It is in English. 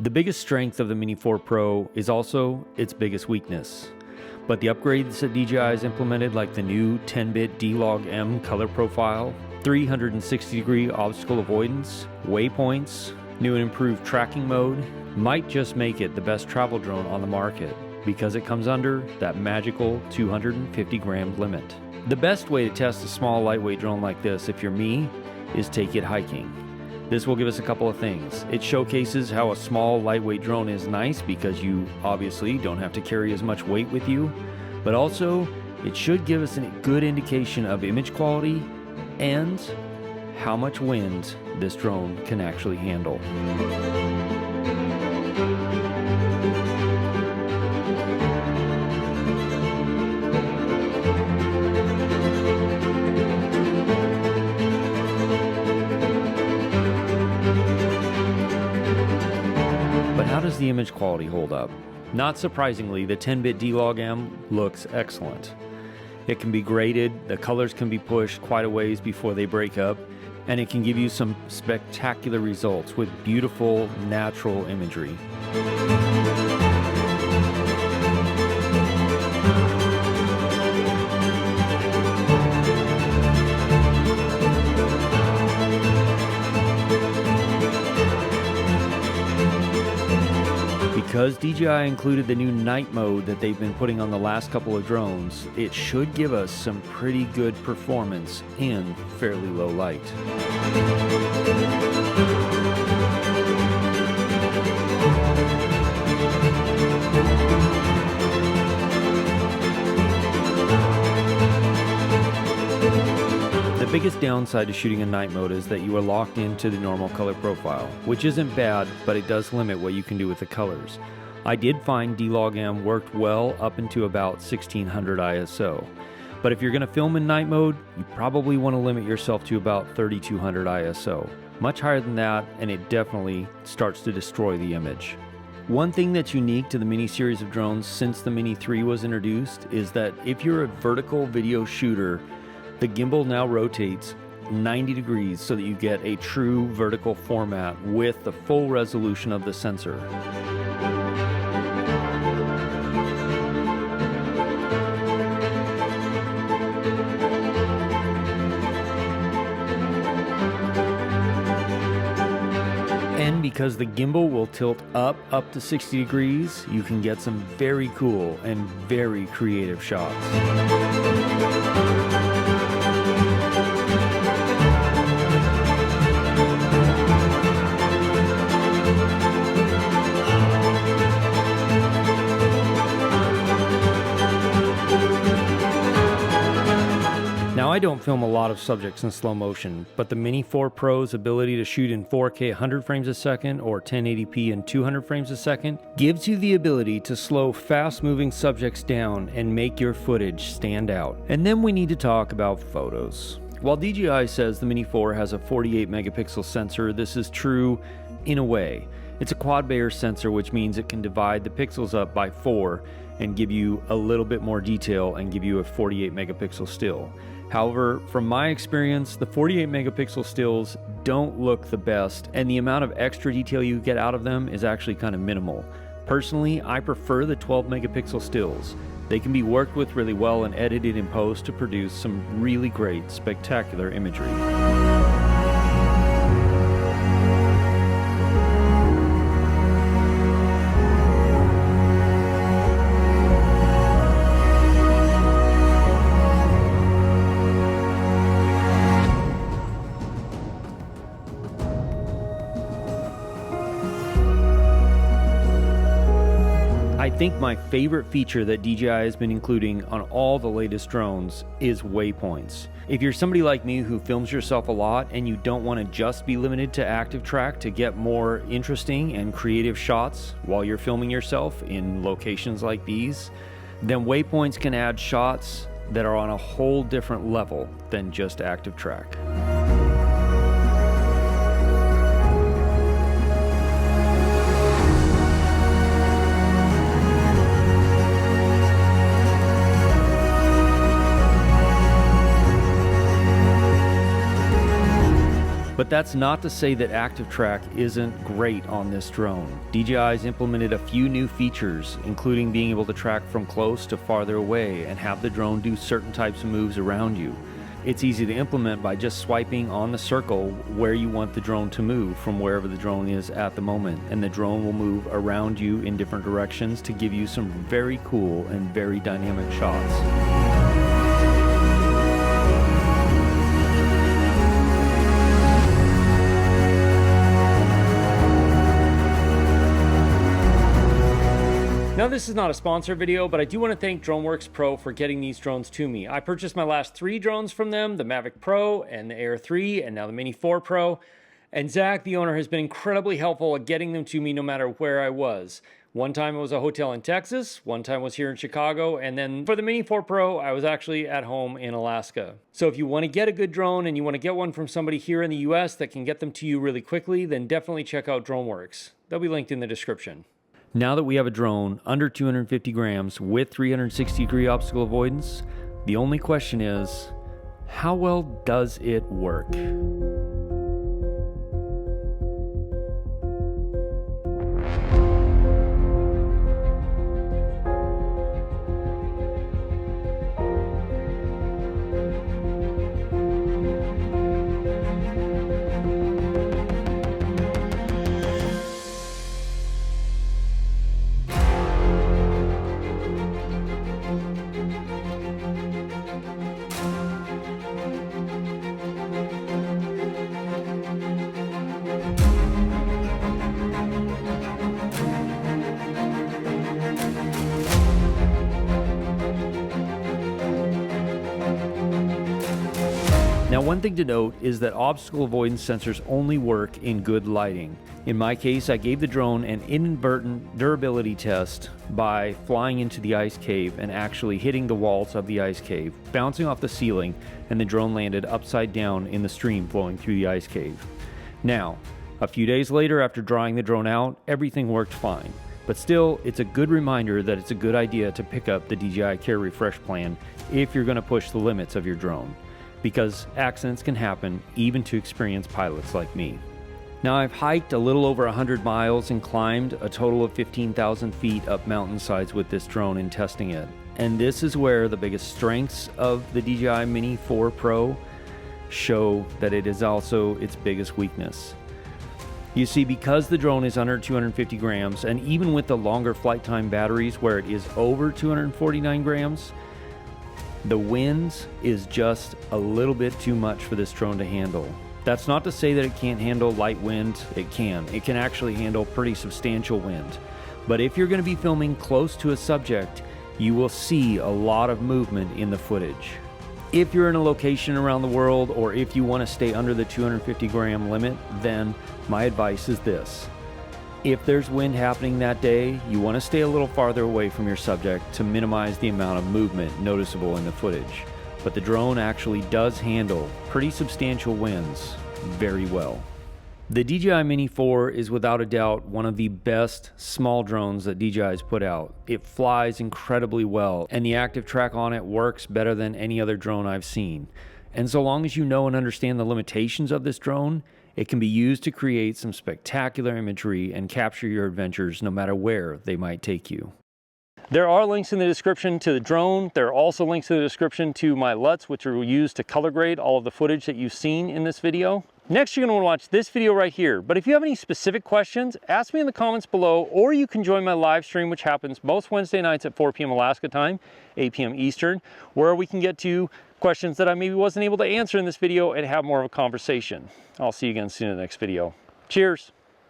The biggest strength of the Mini 4 Pro is also its biggest weakness. But the upgrades that DJI has implemented, like the new 10-bit D-Log-M color profile, 360-degree obstacle avoidance, waypoints, new and improved tracking mode, might just make it the best travel drone on the market because it comes under that magical 250-gram limit. The best way to test a small lightweight drone like this, if you're me, is take it hiking. This will give us a couple of things. It showcases how a small lightweight drone is nice because you obviously don't have to carry as much weight with you, but also it should give us a good indication of image quality and how much wind this drone can actually handle. But how does the image quality hold up? Not surprisingly, the 10-bit D-Log-M looks excellent. It can be graded, the colors can be pushed quite a ways before they break up, and it can give you some spectacular results with beautiful, natural imagery. Because DJI included the new night mode that they've been putting on the last couple of drones, it should give us some pretty good performance in fairly low light. The biggest downside to shooting in night mode is that you are locked into the normal color profile, which isn't bad, but it does limit what you can do with the colors. I did find D-Log-M worked well up into about 1600 ISO. But if you're going to film in night mode, you probably want to limit yourself to about 3200 ISO. Much higher than that, and it definitely starts to destroy the image. One thing that's unique to the Mini series of drones since the Mini 3 was introduced is that if you're a vertical video shooter, the gimbal now rotates 90 degrees so that you get a true vertical format with the full resolution of the sensor. And because the gimbal will tilt up to 60 degrees, you can get some very cool and very creative shots. Now, I don't film a lot of subjects in slow motion, but the Mini 4 Pro's ability to shoot in 4K 100 frames a second or 1080p in 200 frames a second gives you the ability to slow fast-moving subjects down and make your footage stand out. And then we need to talk about photos. While DJI says the Mini 4 has a 48 megapixel sensor, this is true in a way. It's a quad-Bayer sensor, which means it can divide the pixels up by 4 and give you a little bit more detail and give you a 48 megapixel still. However, from my experience, the 48 megapixel stills don't look the best, and the amount of extra detail you get out of them is actually kind of minimal. Personally, I prefer the 12 megapixel stills. They can be worked with really well and edited in post to produce some really great, spectacular imagery. I think my favorite feature that DJI has been including on all the latest drones is waypoints. If you're somebody like me who films yourself a lot and you don't want to just be limited to active track to get more interesting and creative shots while you're filming yourself in locations like these, then waypoints can add shots that are on a whole different level than just active track. But But that's not to say that Active Track isn't great on this drone. DJI's implemented a few new features, including being able to track from close to farther away and have the drone do certain types of moves around you. It's easy to implement by just swiping on the circle where you want the drone to move from wherever the drone is at the moment, and the drone will move around you in different directions to give you some very cool and very dynamic shots. Now, this is not a sponsor video, but I do want to thank DroneWorks Pro for getting these drones to me. I purchased my last 3 drones from them, the Mavic Pro and the Air 3 and now the Mini 4 Pro. And Zach, the owner, has been incredibly helpful at getting them to me no matter where I was. One time it was a hotel in Texas, one time was here in Chicago, and then for the Mini 4 Pro, I was actually at home in Alaska. So if you want to get a good drone and you want to get one from somebody here in the US that can get them to you really quickly, then definitely check out DroneWorks. They'll be linked in the description. Now that we have a drone under 250 grams with 360-degree obstacle avoidance, the only question is, how well does it work? Now, one thing to note is that obstacle avoidance sensors only work in good lighting. In my case, I gave the drone an inadvertent durability test by flying into the ice cave and actually hitting the walls of the ice cave, bouncing off the ceiling, and the drone landed upside down in the stream flowing through the ice cave. Now, a few days later, after drying the drone out, everything worked fine. But still, it's a good reminder that it's a good idea to pick up the DJI Care Refresh Plan if you're going to push the limits of your drone, because accidents can happen even to experienced pilots like me. Now, I've hiked a little over 100 miles and climbed a total of 15,000 feet up mountainsides with this drone in testing it. And this is where the biggest strengths of the DJI Mini 4 Pro show that it is also its biggest weakness. You see, because the drone is under 250 grams, and even with the longer flight time batteries where it is over 249 grams, the winds is just a little bit too much for this drone to handle. That's not to say that it can't handle light wind. It can. It can actually handle pretty substantial wind. But if you're going to be filming close to a subject, you will see a lot of movement in the footage. If you're in a location around the world, or if you want to stay under the 250 gram limit, then my advice is this. If there's wind happening that day, you want to stay a little farther away from your subject to minimize the amount of movement noticeable in the footage. But the drone actually does handle pretty substantial winds very well. The DJI Mini 4 is without a doubt one of the best small drones that DJI has put out. It flies incredibly well, and the active track on it works better than any other drone I've seen. And so long as you know and understand the limitations of this drone, it can be used to create some spectacular imagery and capture your adventures no matter where they might take you. There are links in the description to the drone. There are also links in the description to my LUTs, which are used to color grade all of the footage that you've seen in this video. Next, you're going to want to watch this video right here. But if you have any specific questions, ask me in the comments below, or you can join my live stream, which happens most Wednesday nights at 4 p.m. Alaska time, 8 p.m. Eastern, where we can get to questions that I maybe wasn't able to answer in this video and have more of a conversation. I'll see you again soon in the next video. Cheers.